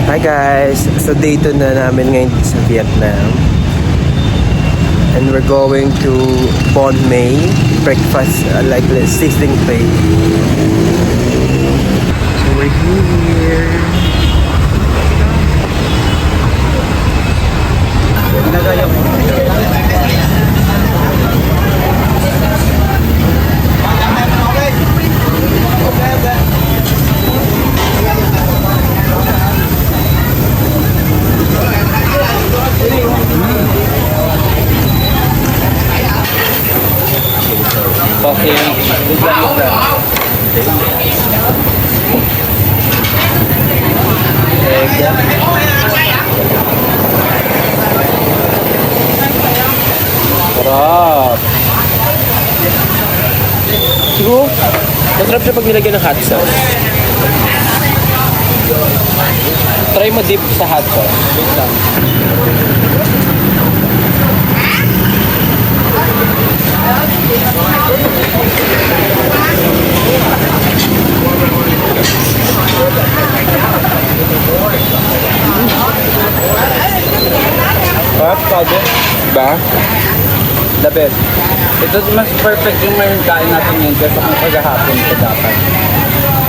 Hi guys! So day 2 na namin ngayon sa Vietnam. And we're going to Bon May breakfast, like sizzling plate. So we're here. Okay. Sarap. Siguro, masarap siya pag nilagyan ng hot sauce. Try mo dip sa hot sauce. Wait lang. Sarap kado. Diba? The best. Ito mas perfect yung ngayon kain natin ngayon kasi kung kagahapon ito dapat.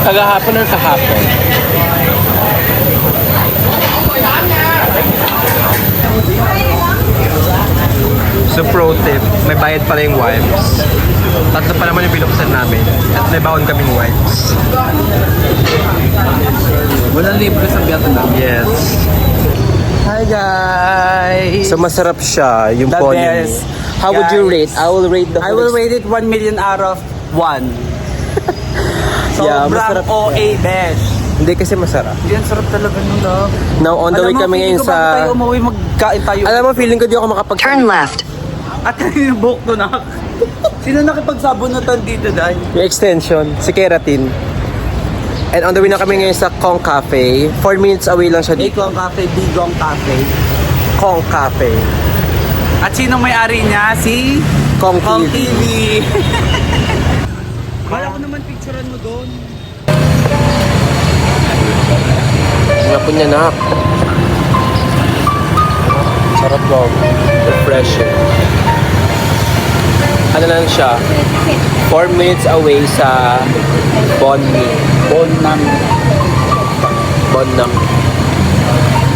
Kagahapon or kahapon? So pro tip, may bayad pala yung wipes. Tatlo pa naman yung binuksan namin. At may baon kaming wipes. Walang libre sa Vietnam. Yes. Hi guys! So masarap siya, yung The pony. best. How would you rate? Guys, I will rate the I will rate it 1 million out of 1. Yeah, Sobrang masarap OA besh. Hindi kasi masarap. Yan, sarap talaga nung love. Now on the way kami ngayon Bago tayo sa... umuwi, magkain tayo. Alam mo, feeling ko di ako makapag... Turn left. At kanina buhok to na. Sino nakipagsabunutan dito, Day? Yung extension, si Keratin. And on the way na kami ngayon sa Kong Cafe. 4 minutes away lang siya dito. Bigong Cafe, Bigong Cafe. Kong Cafe. At sino may-ari niya? Si Kong Kong TV. TV. Kala ko naman picturean mo doon. Nga po niya, nak. Sarap po. Refreshing. Ano lang siya? 4 minutes away sa Bon May. Bonam. Bon Nam.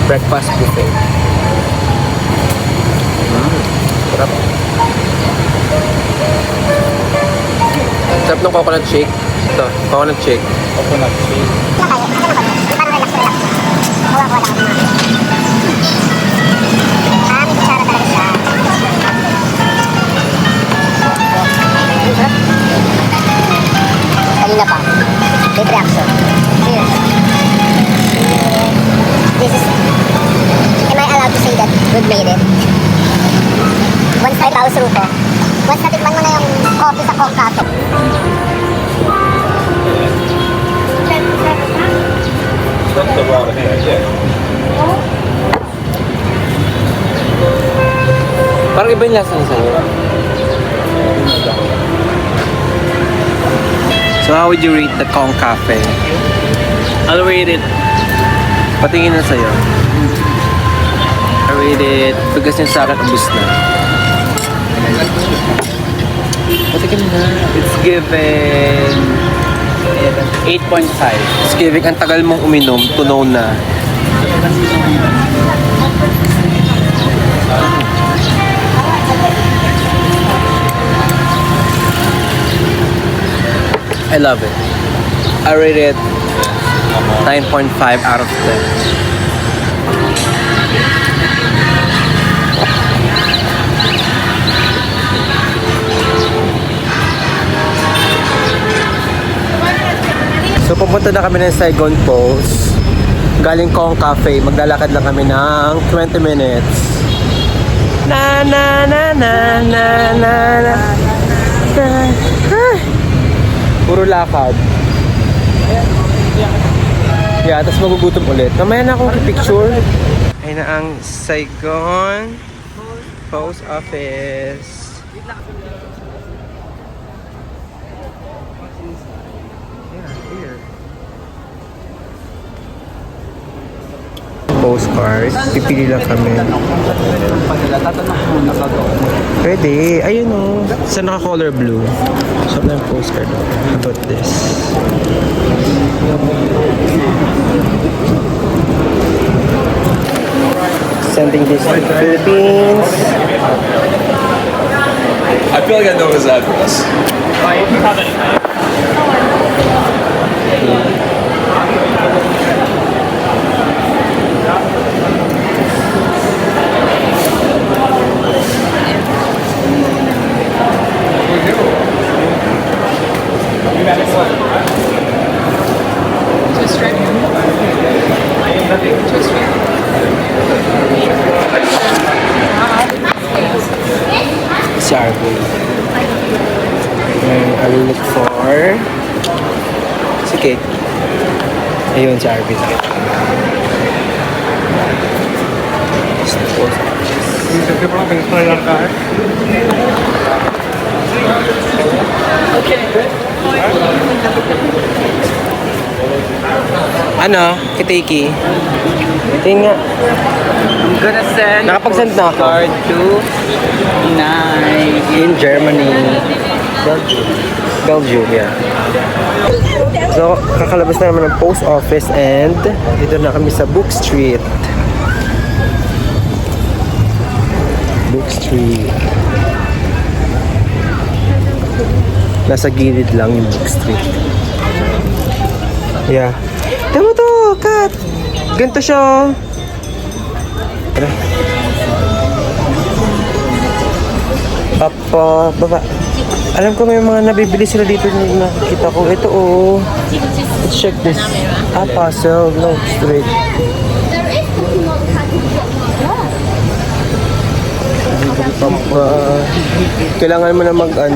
Breakfast buffet. Sarap. Sarap ng coconut shake. Ito, coconut shake. Coconut shake. Kanina pa. Big reaction. Cheers. This is... Am I allowed to say that good made it? Once 5,000 rupo. Once natikman mo na yung coffee sa Kong Cafe. Parang iba yung lasa niya sa'yo. So how would you rate the Kong Cafe? I'll rate it. Patingin na sa'yo. I rate it. Bigas niya sa akin, ubus na. Patingin na. It's given 8.5. It's giving, ang tagal mong uminom, tunaw na. I love it. I rate it 9.5 out of 10. So pupunta na kami ng Saigon Post. Galing Kong Cafe. Maglalakad lang kami ng 20 minutes. Na na na na na na na. Puro lakad. Yeah, tapos magugutom ulit. Mamaya na akong picture. Ay na ang Saigon Post Office. Yeah, here. postcard. Pipili lang kami. Tatanong ko muna bago. Pwede. Ayun o. Sa naka-color blue. Shop na yung postcard. How about this? Sending this to the Philippines. I feel like I know his address. Si Arvin. And I will look for si Kate. Ayun, si Arvin. Ano? Kitiki? Tingin nga. I'm gonna send Nakapag-send na ako. card to Inay. In Germany. Belgium, yeah. So, kakalabas na naman ng post office and dito na kami sa Book Street. Book Street. Nasa gilid lang yung Book Street. Yeah. Tama to, Kat! Ganito siya. Tara. Papa, baba. Alam ko may mga nabibili sila dito na nakikita ko. Ito oh. Let's check this. Puzzle. No, straight. Papa. Kailangan mo na mag-delete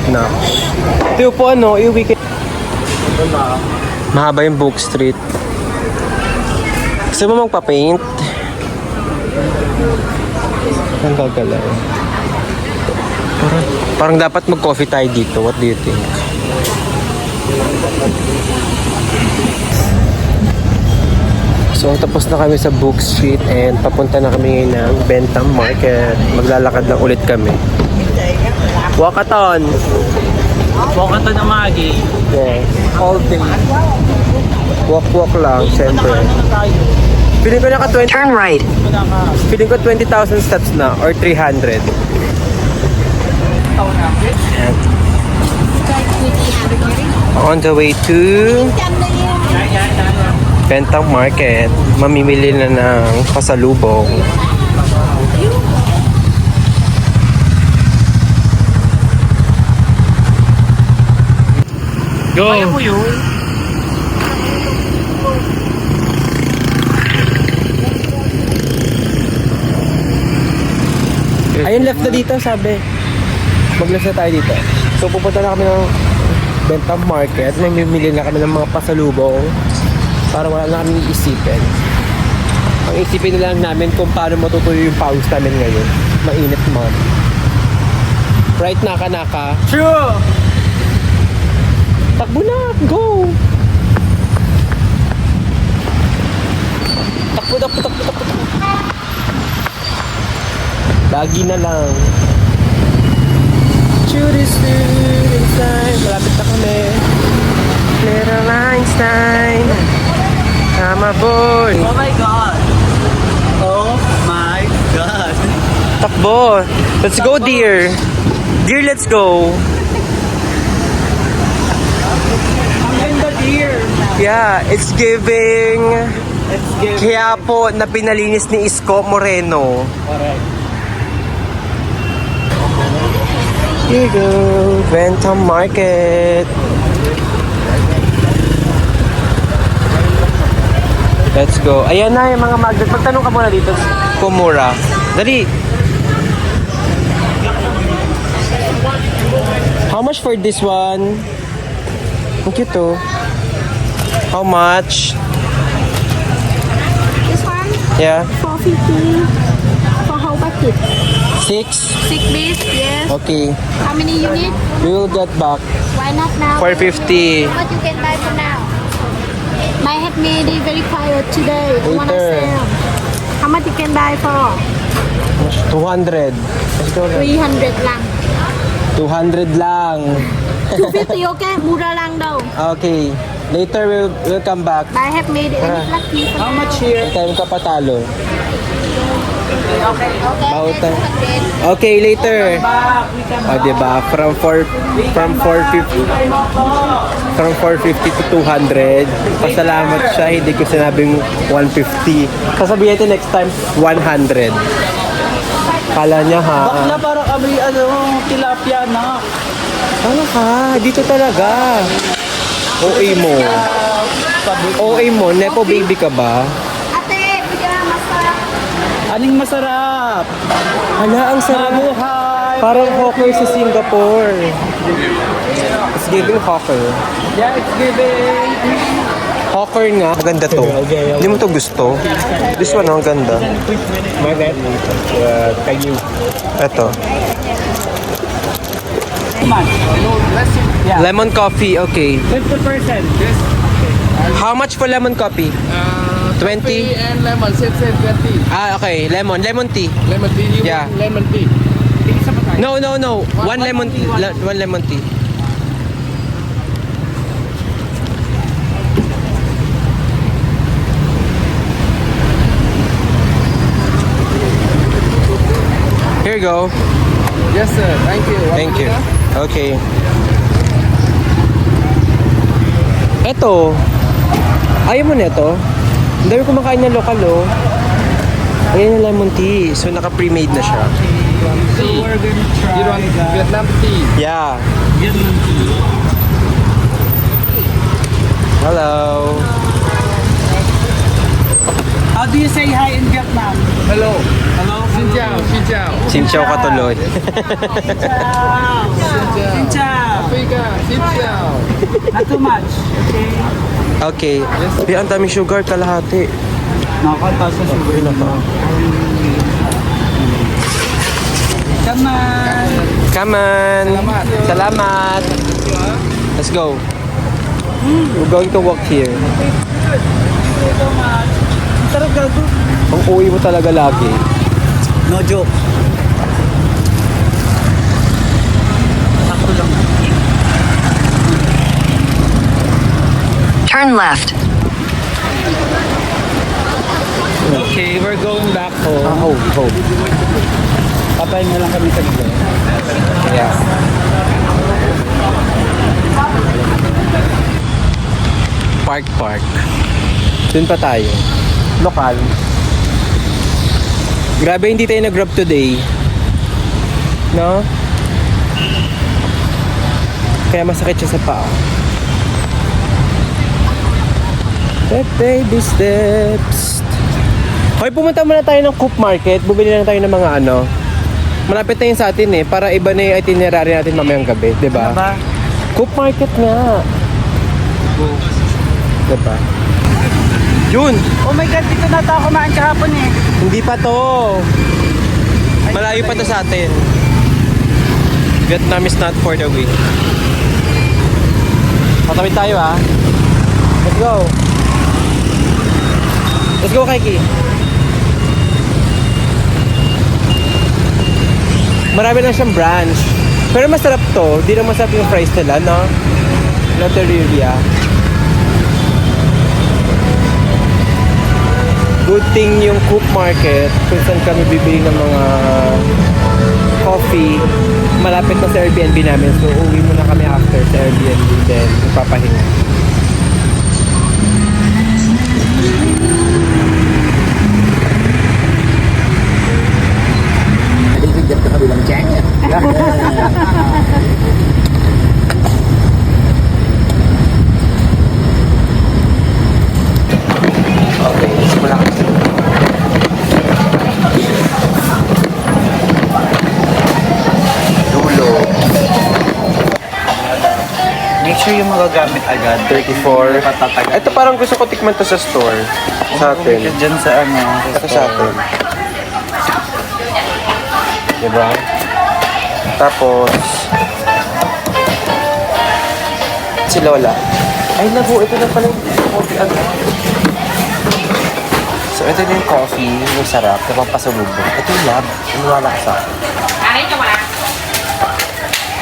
na. Ito po iuwi kayo. Mahaba yung Book Street. Gusto mo magpa-paint? Ang gagalaw. Parang dapat mag-coffee tayo dito. What do you think? So, tapos na kami sa Book Street and papunta na kami ngayon ng Bentham Market. Maglalakad lang ulit kami. Walkathon! Walkathon na Magi. Yes. All day. Walk lang, siyempre. Feeling ko naka 20... Turn right. Feeling ko 20,000 steps na or 300. On the way to Bentham Market, mamimili na ng pasalubong. Go! Kaya ko yun. Ayun, left na dito, sabi. Mag-left na tayo dito. So, pupunta na kami ng Bentham Market. Mamimili na kami ng mga pasalubong para wala na kami isipin. Ang isipin na lang namin kung paano matutuloy yung pawis namin ngayon. Mainit man. Right, naka. True! Takbo na! Go! Takbo. Lagi na lang. Malapit na kami. Little Einstein. I'm aboard. Oh my God! Oh my God! Takbo. Let's go, dear. Dear, let's go. Ang ganda, dear! Yeah, it's giving Let's give kaya po na pinalinis ni Isko Moreno. Correct. Here you go, Bentham Market. Let's go. Ayan na yung mga magnet. Magtanong ka muna dito. Kumura. Dali. How much for this one? Ang cute oh. How much? This one, Yeah. 450 for whole bucket. 6? 6 piece, yes. Okay. How many you need? We will get back. Why not now? 450. What you can buy for now? My have made it very quiet today. I wanna Later. sell. How much you can buy for? 200. Let's go na. 300 lang. 200 lang. 250 okay? Mura lang daw. Okay. Later we'll come back. I have made it very lucky. How much here? Tayo ka patalo. Okay, Bautan. 200. Okay, later. O, diba? From 450 to 200. Pasalamat siya, hindi ko sinabing 150. Sasabihin natin next time, 100. Kala niya ha. Bakla parang kami tilapia na. Ano ka? Dito talaga. OA mo. OA mo, Nepo baby ka ba? Ate, bigyan masarap. Aning masarap. Hala, ang sarap. Mabuhay. Parang hawker sa Singapore. It's giving hawker. Yeah, it's giving. Hawker nga. Maganda to. Hindi mo to gusto. This one, ang ganda. Ito. Yeah. Lemon coffee, okay. 50%. How much for lemon coffee? 20? And lemon, same 20. Ah, okay. Lemon tea. Lemon tea, you Yeah. want lemon tea. No. One lemon tea. One lemon tea. Here you go. Yes, sir. Thank you. Thank you. Okay. Eto. Ayaw mo neto? Ang dami kumakain ng lokal, oh. Ayan yung lemon tea. So, naka-pre-made na siya. So we're gonna try You want Vietnam tea? Yeah. Vietnam tea. Hello. How do you say hi in Vietnam? Hello. Hello? Xin chào, xin chào. Sinchaw ka tuloy. Ciao. Xin chào. Africa, xin chào. Not too much. Okay. Okay. Pero ang daming sugar, kalahati. Nakakataas sa sugar na to. Come on. Come on. Salamat. Let's go. We're going to walk here. Sarap gago. Ang uwi mo talaga lagi. No joke. Sakto lang. Turn left. Okay, we're going back home. Home. Papahinga lang kami sa gilid. Yeah. Park. Dun pa tayo. Lokal. Grabe, hindi tayo nag-grab today. No? Kaya masakit siya sa paa. Step baby steps. Hoy, pumunta muna tayo ng Coop Market. Bumili na tayo ng mga ano. Malapit na yun sa atin eh. Para iba na yung itinerary natin mamayang gabi. Diba? Diba? Coop Market nga. Diba? Yun! Oh my God, dito na tayo kumain kahapon eh. Hindi pa to. Malayo pa to sa atin. Vietnam is not for the weak. Patawid tayo ah. Let's go. Let's go, Kaiki. Marami lang siyang branch. Pero masarap to. Di lang masarap yung fries nila, no? Loteria. Good thing yung Coop Market, kung saan kami bibili ng mga coffee, malapit na sa Airbnb namin. So, uwi muna kami after sa Airbnb, then papahinga. Okay, simula ka. Dulo. Make sure yung magagamit agad. 34. Patatagal. Ito parang gusto ko tikman to sa store. Sa atin. Diyan sa ano. Ito sa atin. Diba? Tapos, si Lola. Ay, Ay, labo. Ito na pala yung coffee agad. So, ito na yung coffee. Yung sarap. Na pampasalubong. Ito yung lab. Inuwala ka sa akin.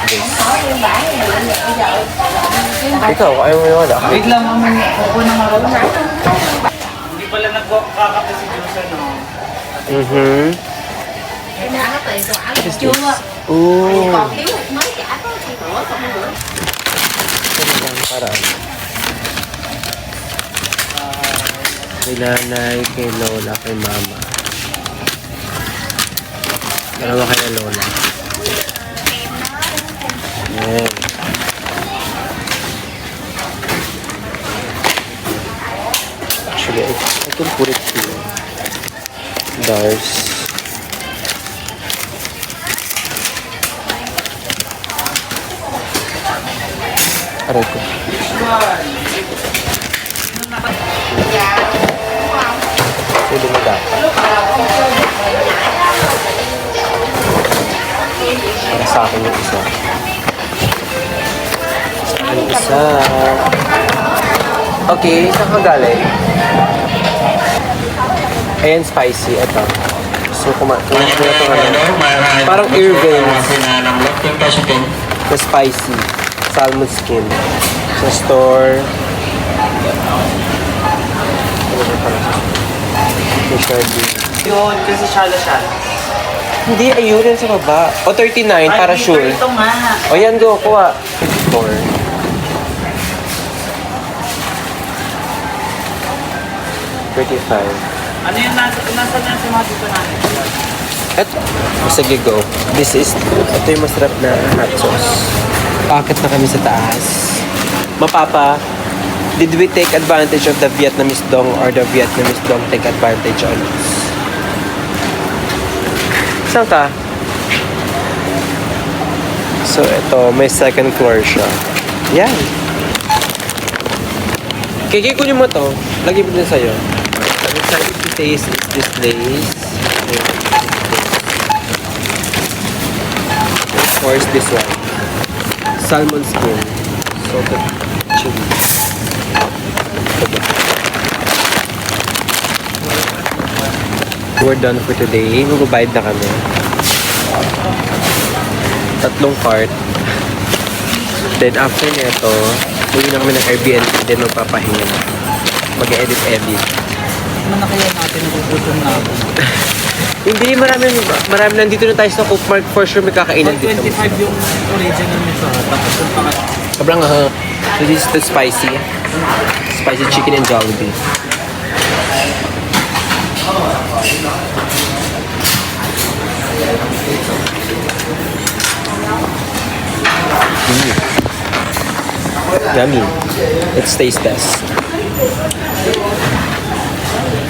This. Ikaw, ayaw mo yung wala. Wait lang, mamaya. Ako na marunong. Hindi pala nagkakape si Jusa, no? Mm-hmm. What is this? Ooh. Ito lang para. Kay nanay, kay lola, kay mama. Dalawa kay lola. Ayan. Actually, I can put it here. Dars. Aray ko. Pwede mo dapat. Para sa akin yung isa. Sa akin yung isa. Okay, saan ka galing? Ayan, spicy. Ito. So, kumain ko na ito ngayon. Parang Irving's. Na spicy. Salmon skin. Sa store. Yun, kasi shala-shala. Hindi, ayun yan sa baba. O, 39 para sure. Ito nga. O, yan, go. Kuha. Store. Ano yung nasa na si mga dito natin? Eto. Sige, go. Ito yung masarap na hot sauce. Packet na kami sa taas. Mapapa, did we take advantage of the Vietnamese dong or the Vietnamese dong take advantage on us? Saan ka? So, ito, may second floor siya. Yan. Kiki, kunin mo to. Lagi mo din sa'yo. I'm excited to taste this place. Of course, this one. Salmon skin. Salted chili. We're done for today. Magbabayad na kami. 3 cart. Then after nito, uwi na kami ng Airbnb. Then magpapahinga na. Mag-edit-edit. Ano na kaya natin nagugutom na ako? Hindi, marami nandito na tayo sa Cookmark. For sure, may kakainan dito. 25 yung original nito. Tapos yung pangat. Sobrang So this is the spicy. Spicy chicken and Jollibee. Yummy. Let's taste test.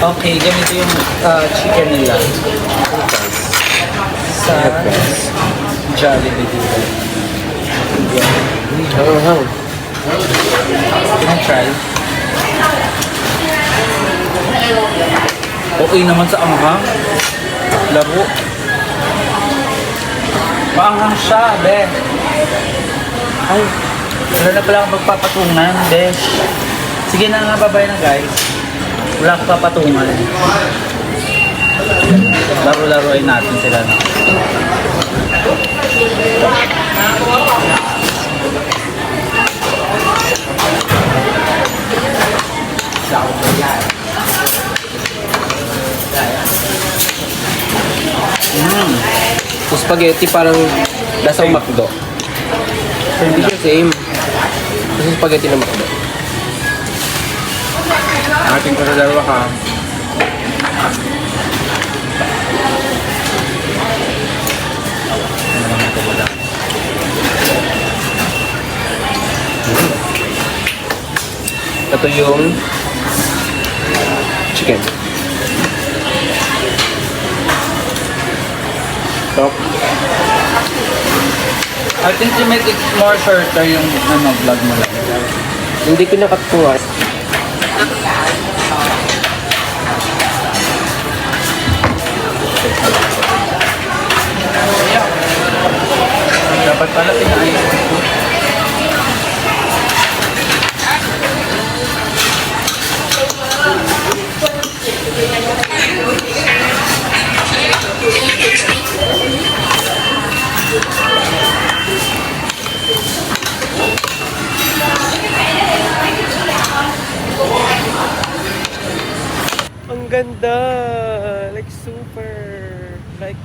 Okay, ganito yung chicken nila. Sa Jollibee dito. Hang. Can I try? Okay naman sa anghang. Labo. Maanghang siya, be. Ay, wala na pala akong magpapatungan, be. Sige na nga, babay na guys. Wala akong papatungan. Laro-laroin natin sila. No? So spaghetti parang lasang McDo. So hindi siya same. Kasi spaghetti na McDo. Ating ko sa dalawa ka. Ito yung chicken. Top. I think you make it more shorter yung vlog mo lang. Hindi ko nakatuwa. Dapat pala pinaayos ko. ganda. Like super. Like,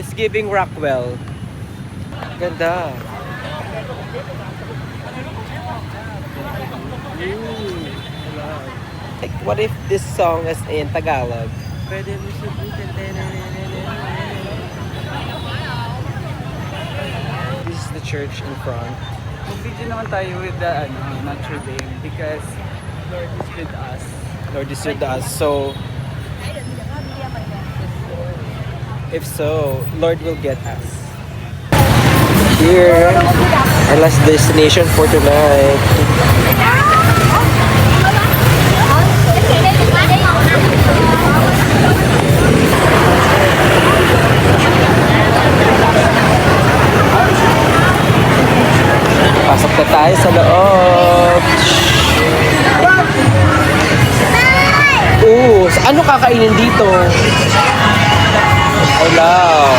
it's giving Rockwell. Ganda. Like, what if this song is in Tagalog? Pwede mo subukan. This is the church in front. Mag-video naman tayo with the Notre Dame because Lord is with us. Lord is with us. So, if so, Lord will get us. Here, our last destination for tonight. Pasok na tayo sa loob. Ano kakainin dito? Olaw.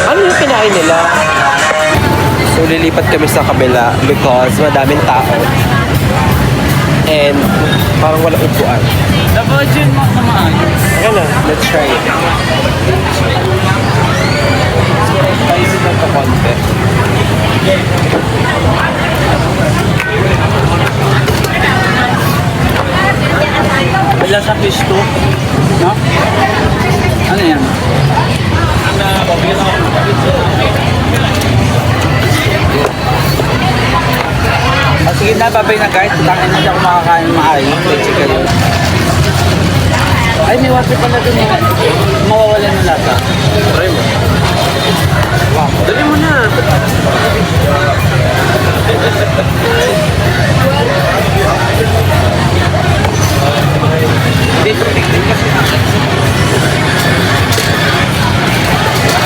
Ano yung kinain nila? So, lilipat kami sa kabila because madaming tao. And parang walang upuan. Dapat yun na maayos. Ano? Let's try it. Spicy lang ka konti. Wala sa fish to. No? Ano yan? Sige na, babay na guys. Tangin na siya kung makakain maayos. Let's check it. Ay, may water pala dun eh. Mawawala ng lata. Try mo. Wow. Dali mo na.